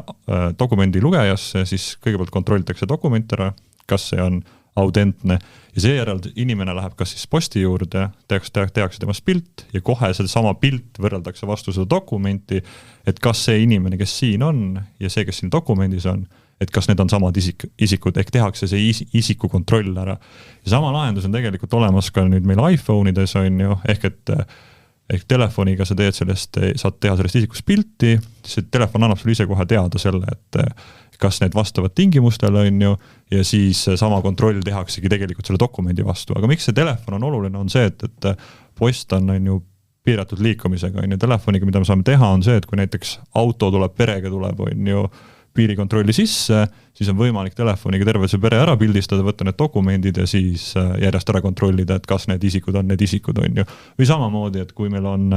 dokumendi lugejasse, siis kõigepealt kontrollitakse dokument ära, kas see on autentne ja seejärel inimene läheb kas siis posti juurde, tehakse temast pilt ja kohe seda sama pilt võrreldakse vastu seda dokumenti, et kas see inimene, kes siin on ja see, kes siin dokumendis on, et kas need on samad isikud, ehk tehakse see isiku kontroll ära. Ja sama lahendus on tegelikult olemas ka nüüd meil iPhone'ides on ju, ehk telefoniga sa saad teha sellest isikust pilti, see telefon annab sulle ise kohe teada selle, et kas need vastavad tingimustele on ju, ja siis sama kontroll tehaksegi tegelikult selle dokumendi vastu. Aga miks see telefon on oluline, on see, et post on ju piiratud liikumisega, on ju telefoniga, mida me saame teha, on see, et kui näiteks auto tuleb, perega tuleb, on ju piirikontrolli sisse, siis on võimalik telefoniga terve see pere ära pildistada, võtta need dokumendid ja siis järjest ära kontrollida, et kas need isikud on need isikud, on ju. Või samamoodi, et kui meil on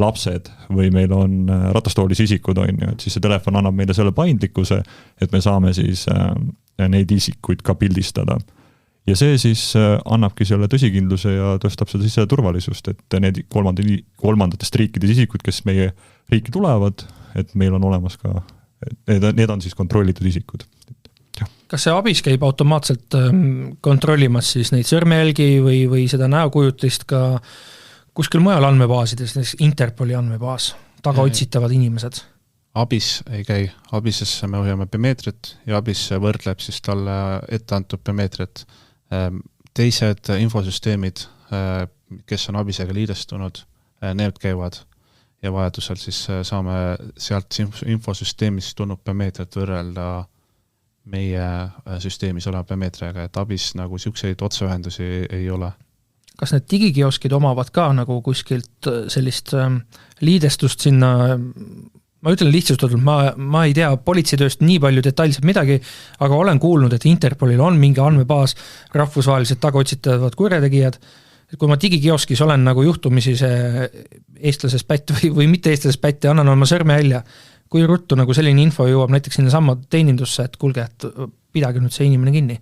lapsed või meil on ratastoolis isikud, on ju, et siis see telefon annab meile selle paindlikkuse, et me saame siis neid isikuid ka pildistada. Ja see siis annabki selle tõsikindluse ja tõstab seda sisse turvalisust, et need kolmandatest riikides isikud, kes meie riiki tulevad, et meil on olemas ka need on siis kontrollitud isikud. Kas see abis käib automaatselt kontrollimas siis neid sõrmejälgi või seda näokujutlist ka kuskil mujal andmebaasides, Interpoli andmebaas, taga otsitavad inimesed? Abis ei käi. Abisesse me ohjame biomeetrit ja abis võrdleb siis talle ette antud biomeetrit. Teised infosüsteemid, kes on abisega liidestunud, need käivad ja vajadusel siis saame sealt infosüsteemis tulnud biomeetrit võrrelda meie süsteemis oleva biomeetriaga, et abis nagu siukseid otseühendusi ei ole. Kas need digikioskid omavad ka nagu kuskilt sellist liidestust sinna, ma ütlen lihtsustatult, ma ei tea politseitööst nii palju detailselt midagi, aga olen kuulnud, et Interpolil on mingi andmebaas, rahvusvahelised tagotsitavad kurjategijad. Kui ma digikioskis olen nagu juhtumisi see eestlases pätt või mitte eestlases pätt ja annan oma sõrmejälje, kui ruttu nagu selline info jõuab näiteks sinna samma teenindusse, et kuulge, et pidage nüüd see inimene kinni?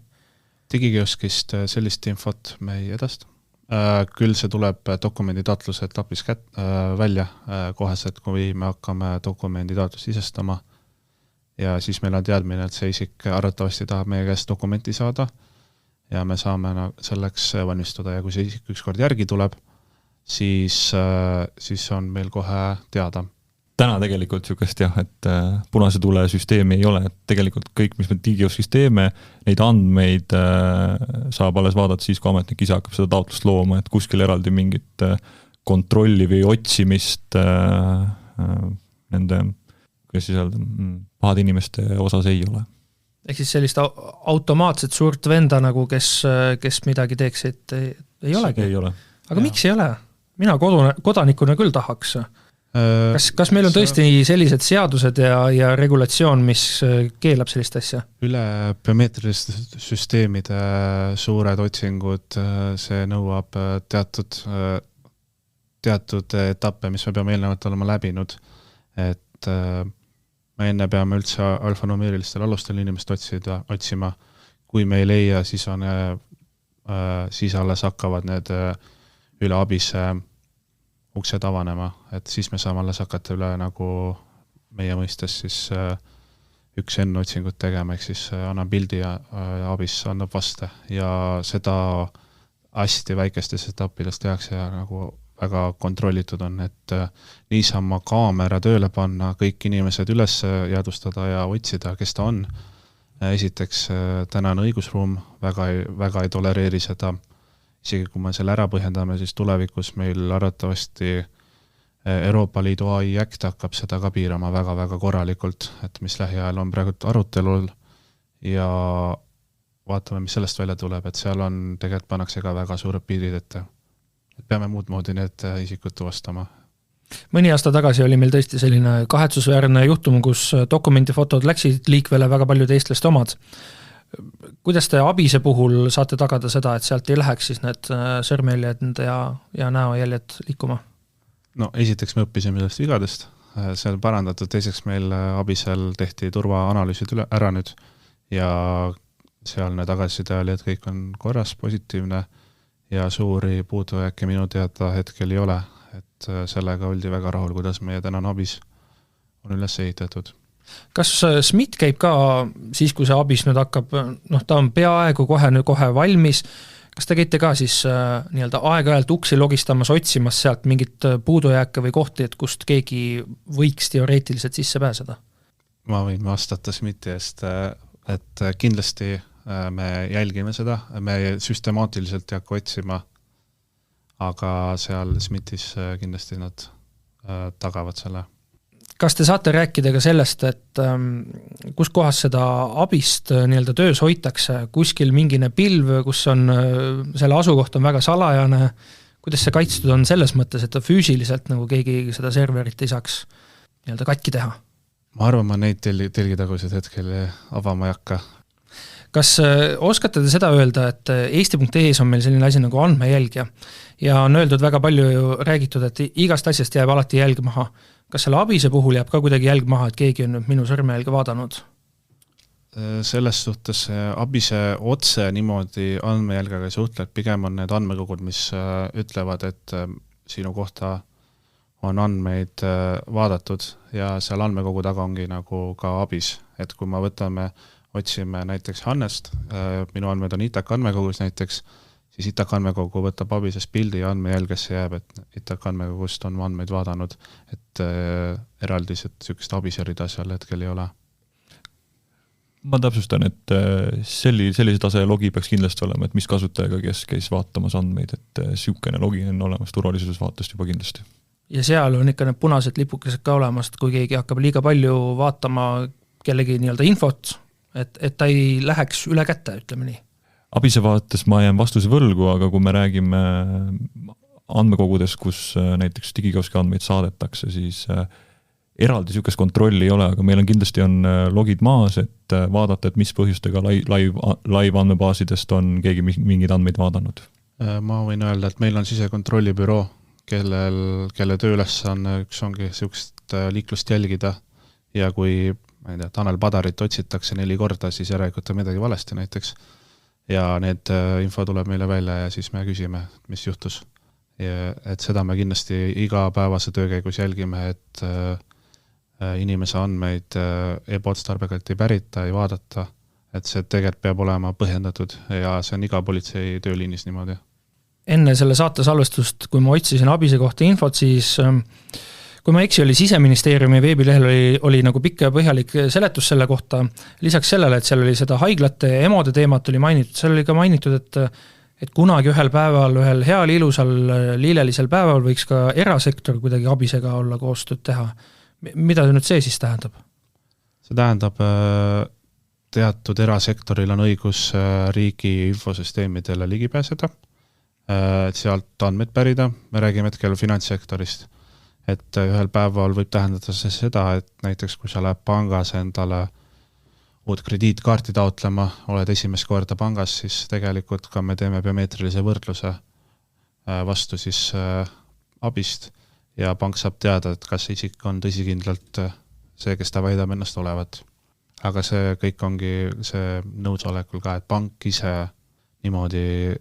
Digikioskist sellist infot me ei edasta. Küll see tuleb dokumendidatluse etapis välja koheselt, kui me hakkame dokumendidatlust sisestama ja siis meil on teadmine, et see isik arvatavasti tahab meie käest dokumenti saada ja me saame selleks valmistuda ja kui see isik ükskord järgi tuleb, siis on meil kohe teada. Täna tegelikult niisugust jah, et punase tule süsteemi ei ole, et tegelikult kõik, mis me digikioskis teeme, neid andmeid saab alles vaadata siis, kui ametnik ise hakkab seda taotlust looma, et kuskil eraldi mingit kontrolli või otsimist nende, kuidas siis öelda, pahade inimeste osas ei ole. Ehk siis sellist automaatset suurt venda, nagu kes midagi teeks, et ei olegi. Ei ole. Aga miks ei ole? mina kodanikuna küll tahaks. Kas meil on tõesti sellised seadused ja regulatsioon, mis keelab sellist asja? Üle biomeetriliste süsteemide suured otsingud, see nõuab teatud etappe, mis me peame eelnevalt olema läbinud, et me enne peame üldse alfanumeerilistel alustel inimest otsima. Kui me ei leia, siis alles hakkavad need üle abise uksed avanema, et siis me saame alles hakata üle nagu meie mõistes siis üks enne otsingut tegema, ehk siis annan pildi ja abis annab vaste ja seda hästi väikestes etappides tehakse ja nagu väga kontrollitud on, et niisama kaamera tööle panna, kõik inimesed üles jäädustada ja otsida, kes ta on. Esiteks tänane õigusruum väga ei tolereeri seda, isegi kui me selle ära põhjendame, siis tulevikus meil arvatavasti Euroopa Liidu AI Act hakkab seda ka piirama väga-väga korralikult, et mis lähiajal on praegu arutelul ja vaatame, mis sellest välja tuleb, et seal on tegelikult pannakse ka väga suured piirid ette. Et peame muud moodi need isikud tuvastama. Mõni aasta tagasi oli meil tõesti selline kahetsusväärne juhtum, kus dokumendifotod läksid liikvele väga paljud eestlaste omad. Kuidas te abise puhul saate tagada seda, et sealt ei läheks siis need sõrmeljed ja näojäljed liikuma? No esiteks me õppisime sellest vigadest, see on parandatud, teiseks meil abisel tehti turvaanalüüsid ära nüüd ja sealne tagasiside oli, et kõik on korras, positiivne ja suuri puudujääke minu teada hetkel ei ole, et sellega oldi väga rahul, kuidas meie tänane abis on üles ehitatud. Kas SMIT käib ka siis, kui see abis nüüd hakkab, ta on peaaegu kohe valmis, kas te käite ka siis nii-öelda aeg-ajalt uksi logistamas, otsimas sealt mingit puudujääke või kohti, et kust keegi võiks teoreetiliselt sisse pääseda? Ma võin vastata SMIT-i eest, et kindlasti me jälgime seda, me süstemaatiliselt ei hakka otsima, aga seal SMIT-is kindlasti nad tagavad selle. Kas te saate rääkida ka sellest, et kus kohas seda abist nii-öelda töös hoitakse, kuskil mingine pilv, kus on selle asukoht on väga salajane, kuidas see kaitstud on selles mõttes, et ta füüsiliselt nagu keegi seda serverit ei saaks nii-öelda katki teha? Ma arvan, ma neid telgitagusid hetkel avama ei hakka. Kas oskate te seda öelda, et Eesti.ee-s on meil selline asi nagu andmejälg ja on öeldud väga palju ju räägitud, et igast asjast jääb alati jälg maha. Kas selle abise puhul jääb ka kuidagi jälg maha, et keegi on minu sõrmejälge vaadanud? Selles suhtes abise otse niimoodi andmejälgega ei suhtle, et pigem on need andmekogud, mis ütlevad, et sinu kohta on andmeid vaadatud ja seal andmekogu taga ongi nagu ka abis, et kui me otsime näiteks Hannest, minu andmed on ITAK andmekogus näiteks, siis ITAK andmekogu võtab abisest pildi ja andmejälgesse jääb, et ITAK andmekogust on andmeid vaadanud, et eraldised sükest abiserida seal hetkel ei ole. Ma täpsustan, et sellise tase logi peaks kindlasti olema, et mis kasutajaga, kes käis vaatamas andmeid, et sükene logi on olemas turvalisuses vaatest juba kindlasti. Ja seal on ikka need punased lipukesed ka olemas, kui keegi hakkab liiga palju vaatama kellegi nii-öelda infot, et ta ei läheks üle kätte, ütleme nii. Abise vaates ma jään vastuse võlgu, aga kui me räägime andmekogudes, kus näiteks digikioski andmeid saadetakse, siis eraldi sükest kontrolli ei ole, aga meil on kindlasti logid maas, et vaadata, et mis põhjustega live andmebaasidest on keegi mingid andmeid vaadanud. Ma võin öelda, et meil on sisekontrollibüroo, kelle tööülesanne üks ongi sükest liiklust jälgida ja kui Tanel Padarit otsitakse 4 korda, siis järelikult on midagi valesti näiteks. Ja need info tuleb meile välja ja siis me küsime, mis juhtus. Ja, et seda me kindlasti igapäevase töökäigus jälgime, et inimese andmeid ebaotstarbekalt ei pärita, ei vaadata, et see tegelikult peab olema põhjendatud ja see on iga politsei tööliinis niimoodi. Enne selle saate salvestust, kui ma otsisin abise kohta infot, siis kui ma eksi, oli Siseministeeriumi veebilehel oli nagu pikk ja põhjalik seletus selle kohta. Lisaks sellele, et seal oli seda haiglate ja emode teemat oli mainitud, seal oli ka mainitud, et kunagi ühel päeval, ühel heal ilusal liilelisel päeval võiks ka erasektor kuidagi abisega olla koostööd teha. Mida nüüd see siis tähendab? See tähendab, teatud erasektoril on õigus riigi infosüsteemidele ligi pääseda. sealt andmeid pärida, me räägime hetkel finantssektorist. Et ühel päeval võib tähendada see seda, et näiteks kui sa läheb pangas endale uut krediitkaarti taotlema, oled esimest korda pangas, siis tegelikult ka me teeme biomeetrilise võrdluse vastu siis abist ja pank saab teada, et kas isik on tõsikindlalt see, kes ta väidab ennast olevat. Aga see kõik ongi see nõusolekul ka, et pank ise niimoodi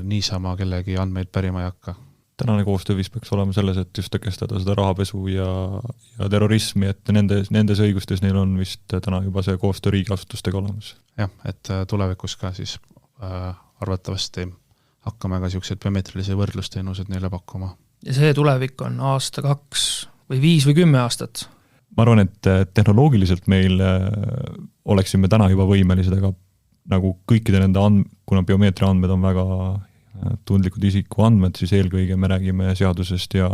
niisama kellegi andmeid pärima ei hakka. Tänane koostöövis peaks olema selles, et just tõkestada seda rahapesu ja terrorismi, et nendes õigustes neil on vist täna juba see koostöö riigiasutustega olemas. Jah, et tulevikus ka siis arvatavasti hakkame ka siuksed biomeetrilise võrdlusteenused neile pakkuma. Ja see tulevik on aasta 2 või 5 või 10 aastat? Ma arvan, et tehnoloogiliselt meil oleksime täna juba võimelised, aga nagu kõikide nende kuna biomeetria andmed on väga tundlikud isiku andmed, siis eelkõige me räägime seadusest ja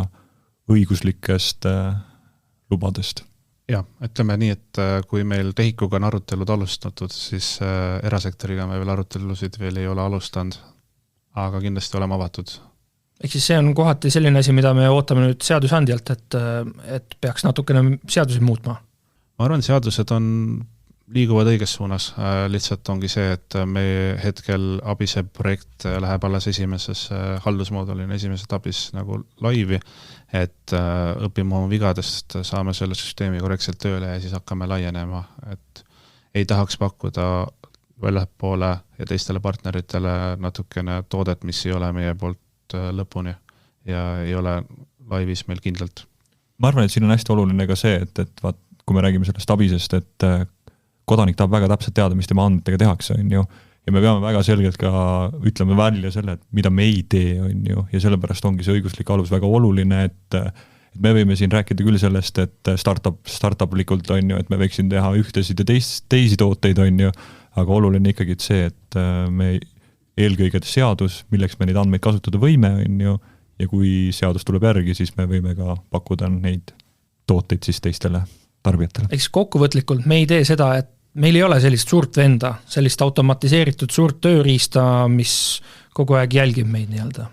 õiguslikest lubadest. Jah, ütleme nii, et kui meil TEHIK-uga on arutelud alustatud, siis erasektoriga me veel arutelusid veel ei ole alustanud, aga kindlasti oleme avatud. Ehk siis see on kohati selline asi, mida me ootame nüüd seadusandjalt, et peaks natukene seadusi muutma? Ma arvan, seadused liiguvad õiges suunas, lihtsalt ongi see, et me hetkel abise projekt läheb alles esimeses haldusmoodulina esimeses abis nagu laivi, et õpime oma vigadest, saame selle süsteemi korrektselt tööle ja siis hakkame laienema, et ei tahaks pakkuda väljapoole ja teistele partneritele natukene toodet, mis ei ole meie poolt lõpuni ja ei ole laivis meil kindlalt. Ma arvan, et siin on hästi oluline ka see, et kui me räägime sellest abisest, et kodanik tahab väga täpselt teada, mis tema andmetega tehakse, on ju, ja me peame väga selgelt ka ütlema välja selle, et mida me ei tee, on ju, ja sellepärast ongi see õiguslik alus väga oluline, et me võime siin rääkida küll sellest, et startuplikult on ju, et me võiksin teha ühtesid ja teisi tooteid, on ju, aga oluline ikkagi see, et me eelkõige seadus, milleks me neid andmeid kasutada võime, on ju, ja kui seadus tuleb järgi, siis me võime ka pakkuda neid tooteid siis teistele tarbijatele. Eks kokkuvõtlikult me ei tee seda, et meil ei ole sellist suurt venda, sellist automatiseeritud suurt tööriista, mis kogu aeg jälgib meid nii-öelda.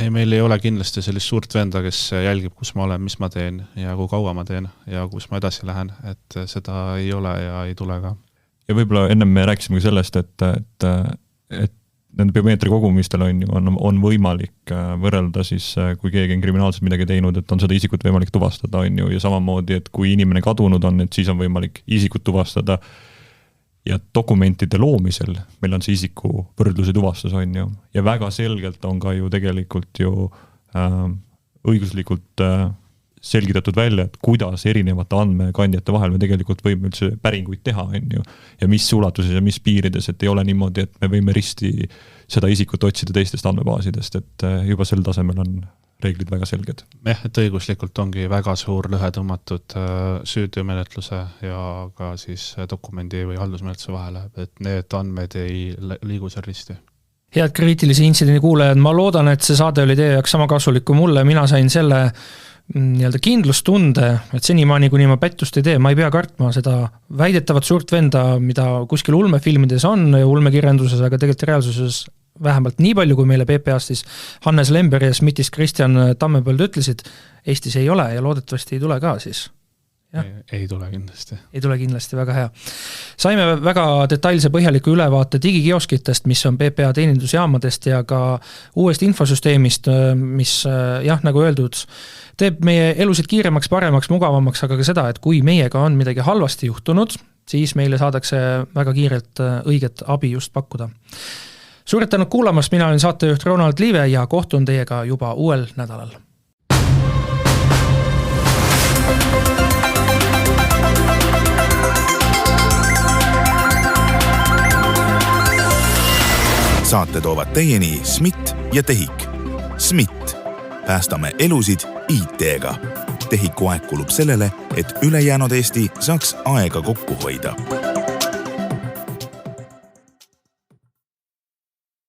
Ei, meil ei ole kindlasti sellist suurt venda, kes jälgib, kus ma olen, mis ma teen ja kui kaua ma teen ja kus ma edasi lähen, et seda ei ole ja ei tule ka. Ja võib-olla ennem me rääkisime sellest, et nende biomeetria kogumistel on võimalik võrrelda siis, kui keegi on kriminaalselt midagi teinud, et on seda isikut võimalik tuvastada, on ju, ja samamoodi, et kui inimene kadunud on, et siis on võimalik isikut tuvastada ja dokumentide loomisel meil on see isiku võrdluse tuvastus, on ju, ja väga selgelt on ka ju tegelikult ju õiguslikult selgitatud välja, et kuidas erinevate andmekandjate vahel me tegelikult võime üldse päringuid teha, on ju, ja mis ulatuses ja mis piirides, et ei ole niimoodi, et me võime risti seda isikut otsida teistest andmebaasidest, et juba sel tasemel on reeglid väga selged. Jah, et õiguslikult ongi väga suur lõhe tõmmatud süüteomenetluse ja ka siis dokumendi või haldusmenetluse vahele, et need andmed ei liigu seal risti. Head kriitilise intsidendi kuulajad, ma loodan, et see saade oli teie jaoks sama kasulik kui mulle, mina sain selle nii-öelda kindlustunde, et senimaani, kuni ma pättust ei tee, ma ei pea kartma seda väidetavat suurt venda, mida kuskil ulmefilmides on ja ulmekirjanduses, aga tegelikult reaalsuses vähemalt nii palju, kui meile PPA-st siis Hannes Lember ja Smitist Kristjan Tammepõld ütlesid, Eestis ei ole ja loodetavasti ei tule ka siis. Ei tule kindlasti. Ei tule kindlasti, väga hea. Saime väga detailse põhjaliku ülevaate digikioskitest, mis on PPA teenindusjaamadest ja ka uuest infosüsteemist, mis jah, nagu öeldud, teeb meie elusid kiiremaks, paremaks, mugavamaks, aga ka seda, et kui meiega on midagi halvasti juhtunud, siis meile saadakse väga kiirelt õiget abi just pakkuda. Suured tänud kuulamast, mina olen saatejuht Ronald Liive ja kohtun teiega juba uuel nädalal. Saate toovad teieni SMIT ja TEHIK. SMIT. Päästame elusid IT-ga. TEHIK-u aeg kulub sellele, et ülejäänud Eesti saaks aega kokku hoida.